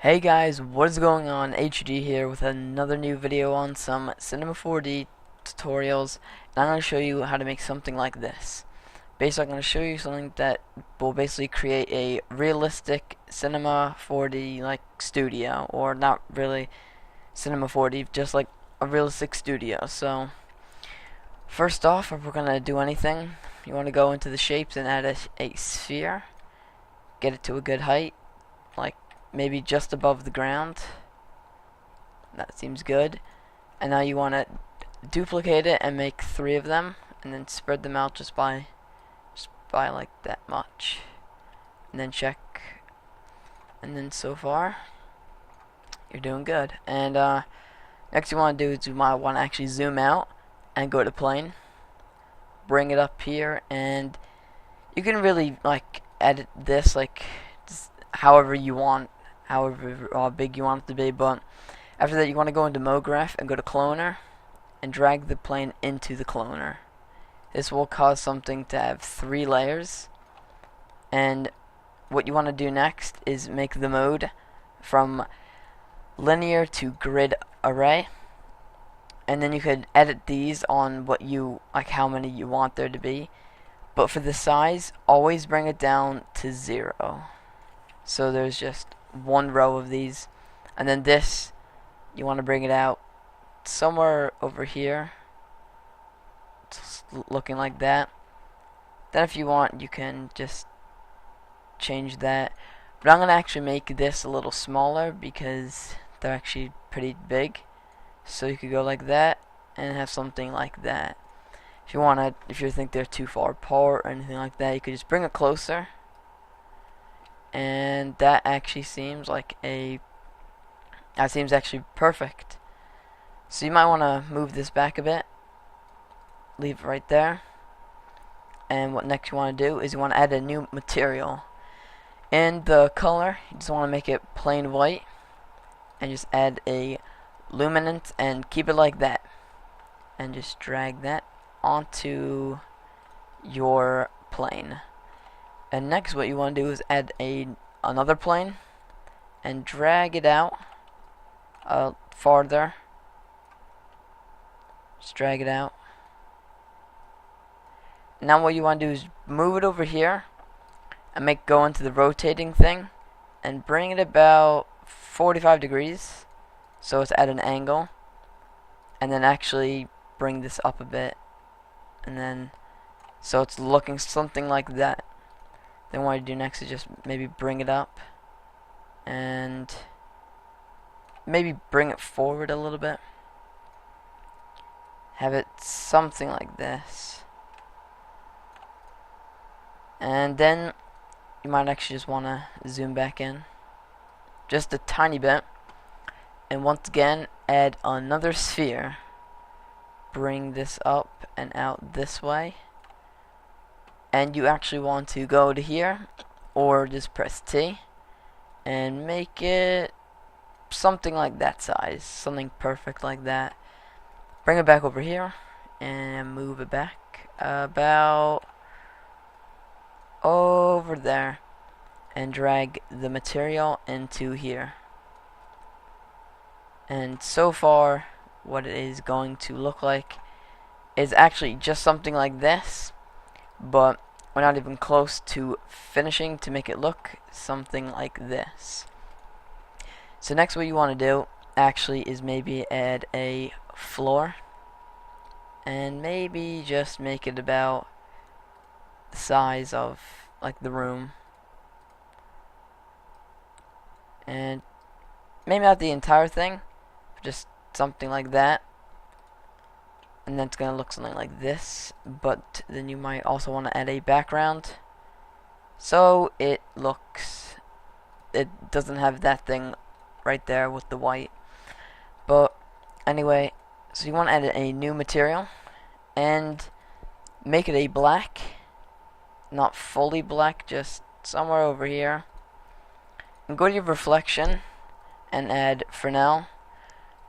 Hey guys, what is going on? HD here with another new video on some Cinema 4D tutorials, and I'm going to show you how to make something like this. Basically, I'm going to show you something that will basically create a realistic Cinema 4D like studio, or not really Cinema 4D, just like a realistic studio. So, first off, if we're going to do anything, you want to go into the shapes and add a sphere, get it to a good height, like maybe just above the ground. That seems good. And now you want to duplicate it and make 3 of them, and then spread them out just by like that much, and then check. And then so far you're doing good. And next you want to do is you might want to actually zoom out and go to plane, bring it up here, and you can really like edit this like however you want, however big you want it to be. But after that, you want to go into MoGraph and go to Cloner and drag the plane into the cloner. This will cause something to have 3 layers. And what you want to do next is make the mode from linear to grid array. And then you could edit these on what you like, how many you want there to be. But for the size, always bring it down to 0. So there's just 1 row of these. And then this, you want to bring it out somewhere over here, just looking like that. Then if you want, you can just change that. But I'm going to actually make this a little smaller because they're actually pretty big. So you could go like that and have something like that. If you want to, if you think they're too far apart or anything like that, you could just bring it closer. And that actually seems like that seems actually perfect. So you might want to move this back a bit, leave it right there. And what next you want to do is you want to add a new material. In the color, you just want to make it plain white, and just add a luminance and keep it like that, and just drag that onto your plane. And next what you want to do is add another plane and drag it out farther. Just drag it out. Now what you want to do is move it over here and go into the rotating thing and bring it about 45 degrees so it's at an angle, and then actually bring this up a bit, and then so it's looking something like that. Then what I do next is just maybe bring it up and maybe bring it forward a little bit. Have it something like this. And then you might actually just want to zoom back in just a tiny bit. And once again, add another sphere. Bring this up and out this way. And you actually want to go to here, or just press T and make it something like that size, something perfect like that. Bring it back over here and move it back about over there, and drag the material into here. And so far what it is going to look like is actually just something like this, but we're not even close to finishing to make it look something like this. So next what you want to do actually is maybe add a floor, and maybe just make it about the size of like the room, and maybe not the entire thing, just something like that. And then it's gonna look something like this. But then you might also want to add a background so it doesn't have that thing right there with the white. But anyway, so you want to add a new material and make it a black, not fully black, just somewhere over here, and go to your reflection and add Fresnel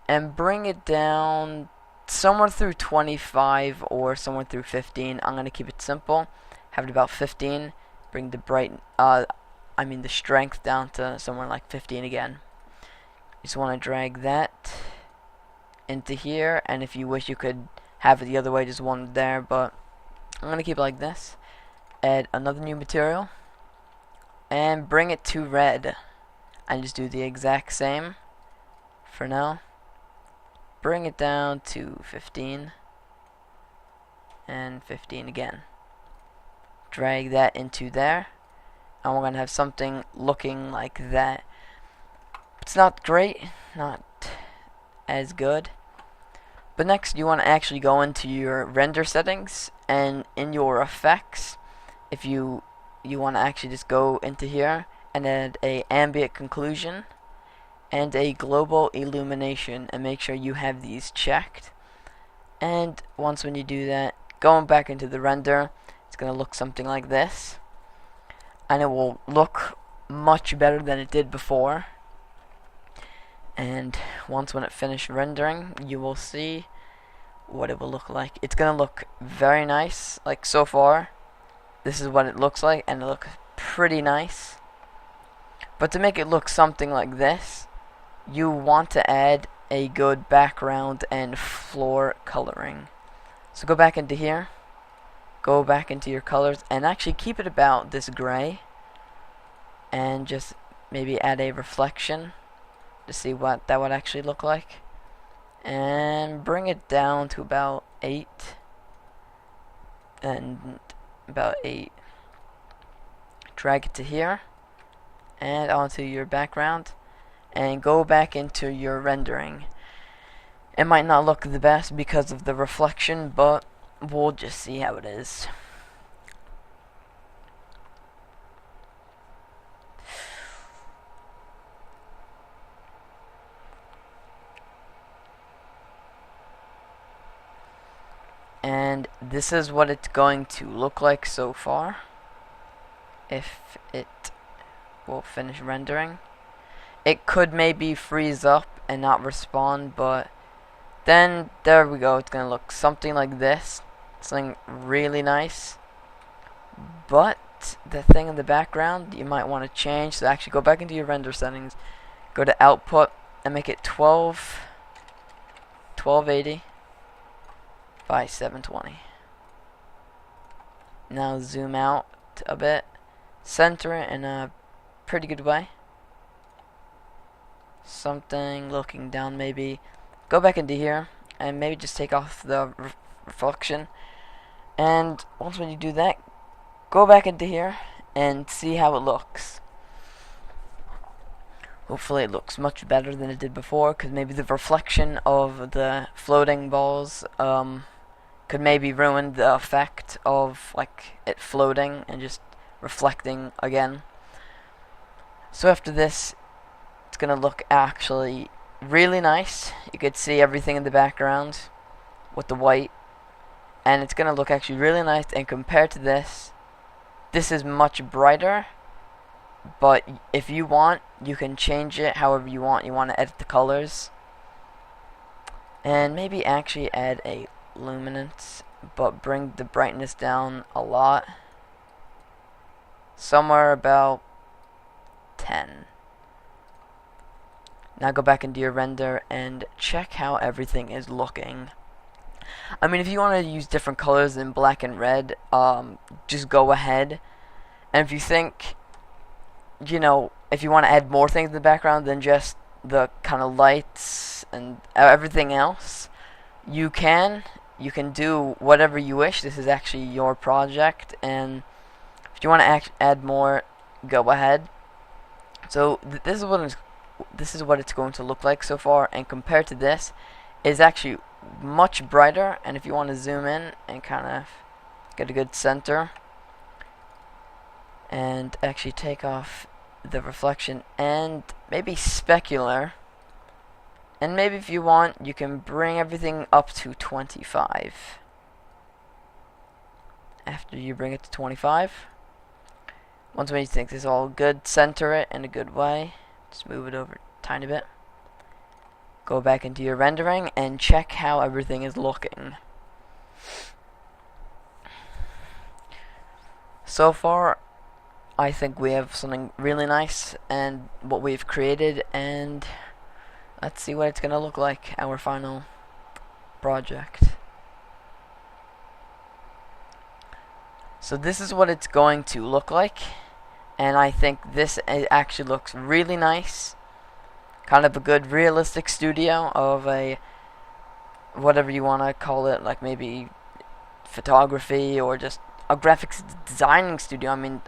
and bring it down somewhere through 25 or somewhere through 15. I'm gonna keep it simple, have it about 15. Bring the the strength down to somewhere like 15 again, just want to drag that into here, and if you wish you could have it the other way, just one there, but I'm gonna keep it like this. Add another new material and bring it to red, and just do the exact same for now. Bring it down to 15 and 15 again. Drag that into there, and we're gonna have something looking like that. It's not great, not as good. But next, you want to actually go into your render settings, and in your effects, if you want to actually just go into here and add a ambient conclusion and a global illumination, and make sure you have these checked. And once when you do that, going back into the render, it's gonna look something like this, and it will look much better than it did before. And once when it finished rendering, you will see what it will look like. It's gonna look very nice. Like so far, this is what it looks like, and it looks pretty nice. But to make it look something like this, you want to add a good background and floor coloring. So go back into here, go back into your colors, and actually keep it about this gray, and just maybe add a reflection to see what that would actually look like, and bring it down to about 8 and about 8. Drag it to here and onto your background, and go back into your rendering. It might not look the best because of the reflection, but we'll just see how it is. And this is what it's going to look like so far, if it will finish rendering. It could maybe freeze up and not respond, but then there we go. It's gonna look something like this, something really nice. But the thing in the background you might want to change, so actually go back into your render settings, go to output and make it 1280 by 720. Now zoom out a bit, center it in a pretty good way, something looking down maybe. Go back into here and maybe just take off the reflection, and once when you do that, go back into here and see how it looks. Hopefully it looks much better than it did before, because maybe the reflection of the floating balls could maybe ruin the effect of like it floating and just reflecting again. So after this, it's gonna look actually really nice. You could see everything in the background with the white, and it's gonna look actually really nice. And compared to this is much brighter, but if you want, you can change it however you want. You want to edit the colors and maybe actually add a luminance, but bring the brightness down a lot, somewhere about 10. Now go back into your render and check how everything is looking. I mean, if you want to use different colors than black and red, just go ahead. And if you think, you know, if you want to add more things in the background than just the kind of lights and everything else, you can do whatever you wish. This is actually your project, and if you want to add more, go ahead. So this is what it's going to look like so far, and compared to this, is actually much brighter. And if you want to zoom in and kind of get a good center and actually take off the reflection and maybe specular, and maybe if you want, you can bring everything up to 25. After you bring it to 25, once when you think this is all good, center it in a good way. Just move it over a tiny bit. Go back into your rendering and check how everything is looking. So far, I think we have something really nice and what we've created, and let's see what it's gonna look like, our final project. So this is what it's going to look like, and I think this actually looks really nice. Kind of a good realistic studio of a, whatever you want to call it, like maybe photography or just a graphics designing studio. I mean,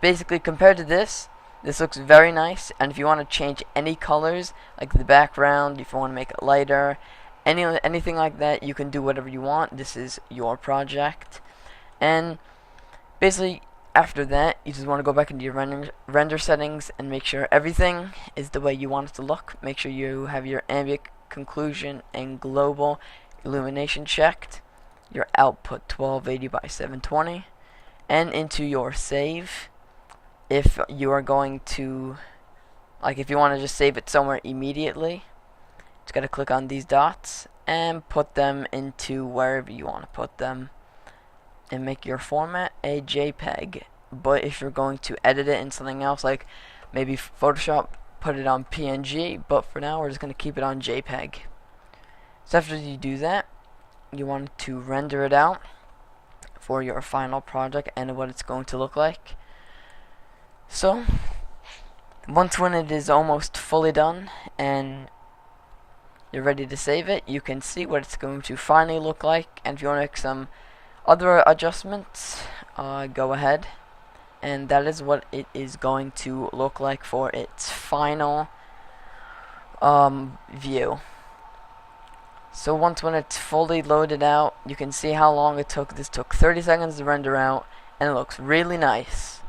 basically compared to this looks very nice. And if you want to change any colors, like the background, if you want to make it lighter, anything like that, you can do whatever you want. This is your project. And basically after that, you just want to go back into your render settings and make sure everything is the way you want it to look. Make sure you have your ambient conclusion and global illumination checked, your output 1280 by 720, and into your save. If you are going to, like, if you want to just save it somewhere immediately, just gotta click on these dots and put them into wherever you want to put them, and make your format a JPEG. But if you're going to edit it in something else, like maybe Photoshop, put it on PNG, but for now we're just going to keep it on JPEG. So after you do that, you want to render it out for your final project and what it's going to look like. So once when it is almost fully done and you're ready to save it, you can see what it's going to finally look like. And if you want to make some other adjustments, go ahead. And that is what it is going to look like for its final view. So once when it's fully loaded out, you can see how long it took. This took 30 seconds to render out, and it looks really nice.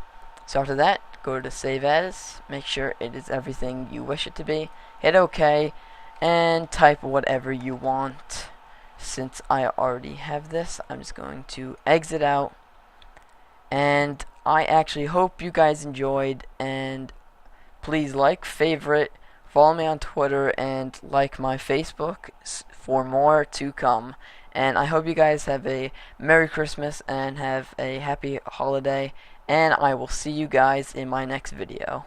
So after that, go to Save As, make sure it is everything you wish it to be, hit OK, and type whatever you want. Since I already have this, I'm just going to exit out. And I actually hope you guys enjoyed, and please like, favorite, follow me on Twitter, and like my Facebook for more to come. And I hope you guys have a Merry Christmas and have a happy holiday, and I will see you guys in my next video.